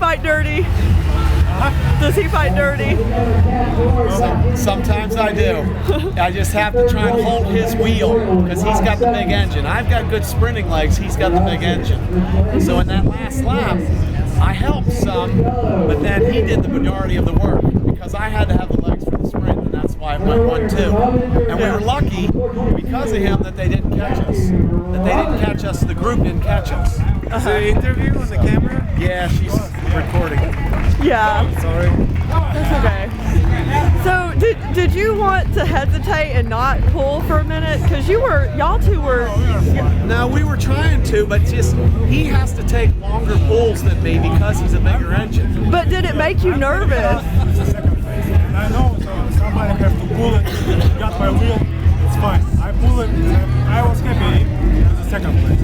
fight dirty? Does he fight dirty? Sometimes I do. I just have to try and hold his wheel because he's got the big engine. I've got good sprinting legs. He's got the big engine. So in that last lap, I helped some, but then he did the majority of the work because I had to have the legs for the sprint, and that's why it went 1-2. And we were lucky because of him that they didn't catch us. The group didn't catch us. Is there an interview on the camera? Yeah, she's recording. Yeah. Sorry. That's okay. So did you want to hesitate and not pull for a minute? Because y'all two were. No, we were trying to, but just he has to take longer pulls than me because he's a bigger engine. But did it make you nervous? I know somebody have to pull it, got my wheel, it's fine. I pull it, I was happy as a second place.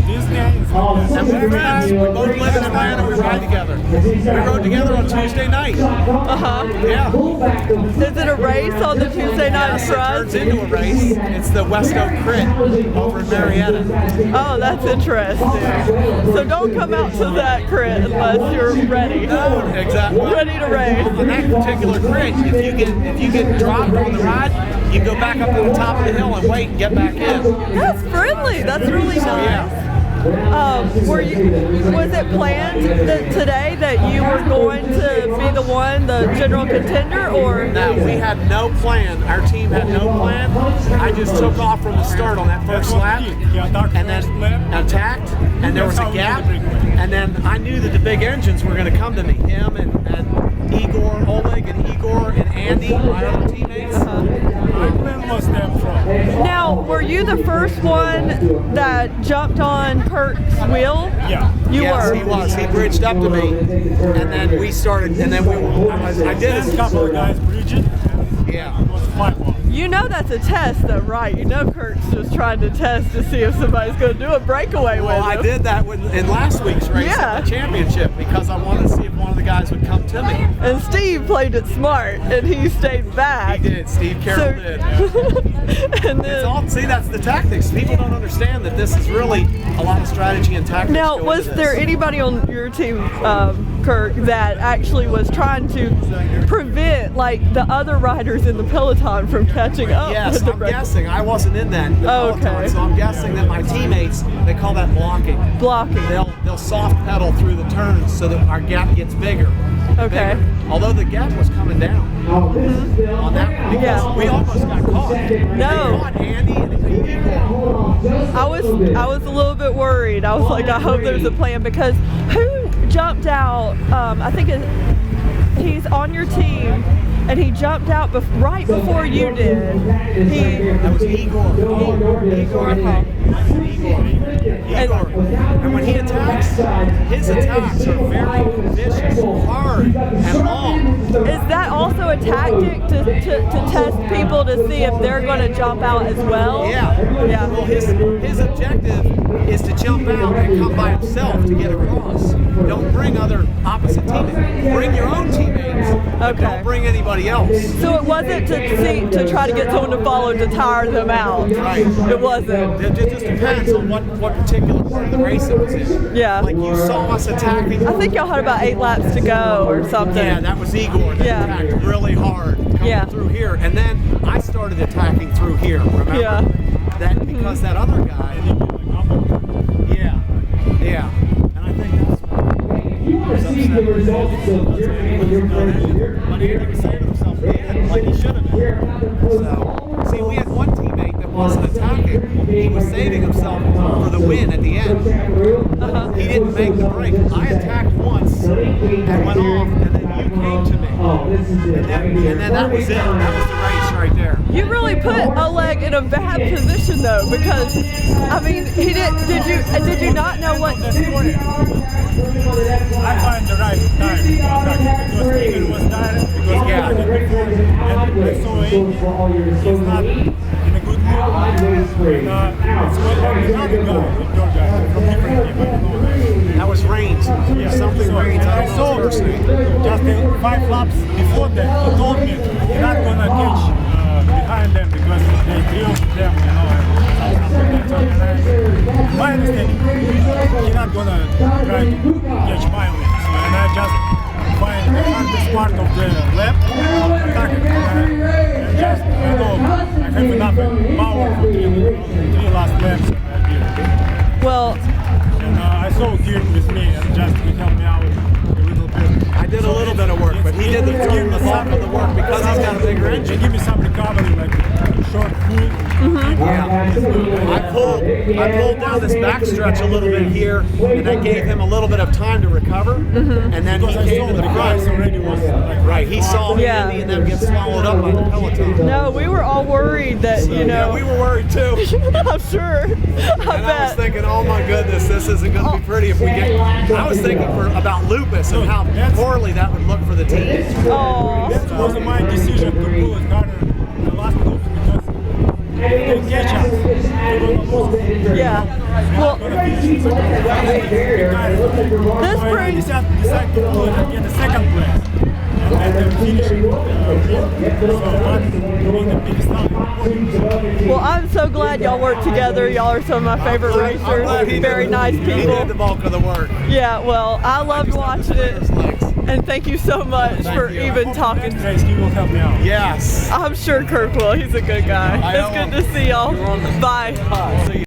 This guy is and we're friends. We both live in Atlanta. We ride together. We rode together on Tuesday night. Yeah. Is it a race on the Tuesday night Yes, it run? turns into a race. It's the West Oak Crit over in Marietta. Oh, that's interesting. So don't come out to that crit unless you're ready. No, exactly. Ready to race. On that particular crit, if you get dropped on the ride, you go back up to the top of the hill and wait and get back in. That's friendly. That's really nice. Yeah. Was it planned today that you were going to be the general contender, or? No, we had no plan. Our team had no plan. I just took off from the start on that first lap, and then attacked, and there was a gap, and then I knew that the big engines were going to come to me. Him and Igor, Oleg and Igor and Andy, my other teammates. Now, were you the first one that jumped on Kirk's wheel? Yeah. Yes, he was. He bridged up to me, and then we started, and then I did a couple of guys bridging. Yeah. It was fun. You know that's a test, though, right? You know Kirk's just trying to test to see if somebody's going to do a breakaway with him. I did that in last week's race at the championship because I wanted to see if one of the guys would come to me. And Steve played it smart, and he stayed back. He did. Steve Carroll did. And then, see, that's the tactics. People don't understand that this is really a lot of strategy and tactics. Now, was there anybody on your team, Kirk, that actually was trying to prevent, like, the other riders in the peloton from catching up? Yes, I'm guessing. I wasn't in that peloton, okay. so I'm guessing that my teammates, they call that blocking. Blocking. They'll soft pedal through the turns so that our gap gets bigger. Okay. Bigger. Although the gap was coming down on that one because we almost got caught. No. We caught Andy and Igor. I was a little bit worried. I was like, I hope there's a plan, because who jumped out? I think he's on your team, and he jumped out right before you did. That was Igor. And when he attacks, his attacks are very vicious, hard, and long. Is that also a tactic to test people to see if they're going to jump out as well? Yeah. Yeah. Well, his objective is to jump out and come by himself to get across. Don't bring other opposite teammates. Bring your own teammates. But Okay. don't bring anybody else. So it wasn't to try to get someone to follow to tire them out. Right. It wasn't. It just depends on what particular part of the race it was in. Yeah. Like you saw us attacking. I think y'all had about 8 laps to go or something. Yeah, that was Igor that attacked really hard coming through here. And then I started attacking through here, remember? Yeah. That because that other guy. Yeah. And I think that's The results of your career. but he was saying to himself, like he should have been. So, see, we had one teammate that wasn't attacking. He was saving himself for the win at the end. He didn't make the break. I attacked once and went off, and then you came to me. And then that was it. That was the race right there. You really put Oleg in a bad position, though, because I mean, did you not know what? I find the right time because Eagle was tired because he had it before, and I saw he's not in a good mood. It's another guy from different team. That was Reigns. Something Reigns. I saw just 5 laps before that, he told me you're not gonna catch behind them because they drilled them, My understanding, you're not gonna try to catch my lap. So, and I just find the hardest part of the lap, attack it, and just, I know I have enough power for three last laps. Well, And I saw Kirk with me and just he helped me out a little bit. I did a little bit of work, but he did the bulk of the work because he's got a bigger They engine. give me some recovery, like short pull. I pulled down this backstretch a little bit here, and I gave him a little bit of time to recover, and then he Because I came saw to the the price front. already was like Right, he saw me Yeah. and them get swallowed up by the peloton. no, we were all worried that, you Yeah, know. we were worried too. I'm sure. I And I was bet. thinking, oh my goodness, this isn't going to be pretty if we get. I was thinking about lupus and how poorly that would look for the team. Oh, that was my decision to pull it harder the last loop because they catch us. We're gonna lose. yeah. Well, This this I brings. decided to pull it and get the second place. And then finish it. So one being the biggest time. Well, I'm so glad y'all work together. Y'all are some of my favorite I'm glad racers. he Very did- nice He did the people. bulk of the work. Yeah, well, I loved watching it. And thank you so much for you. even talking. Next race, he will help me out. Yes. I'm sure Kirk will. He's a good guy. I It's know good to see y'all. Bye. See you.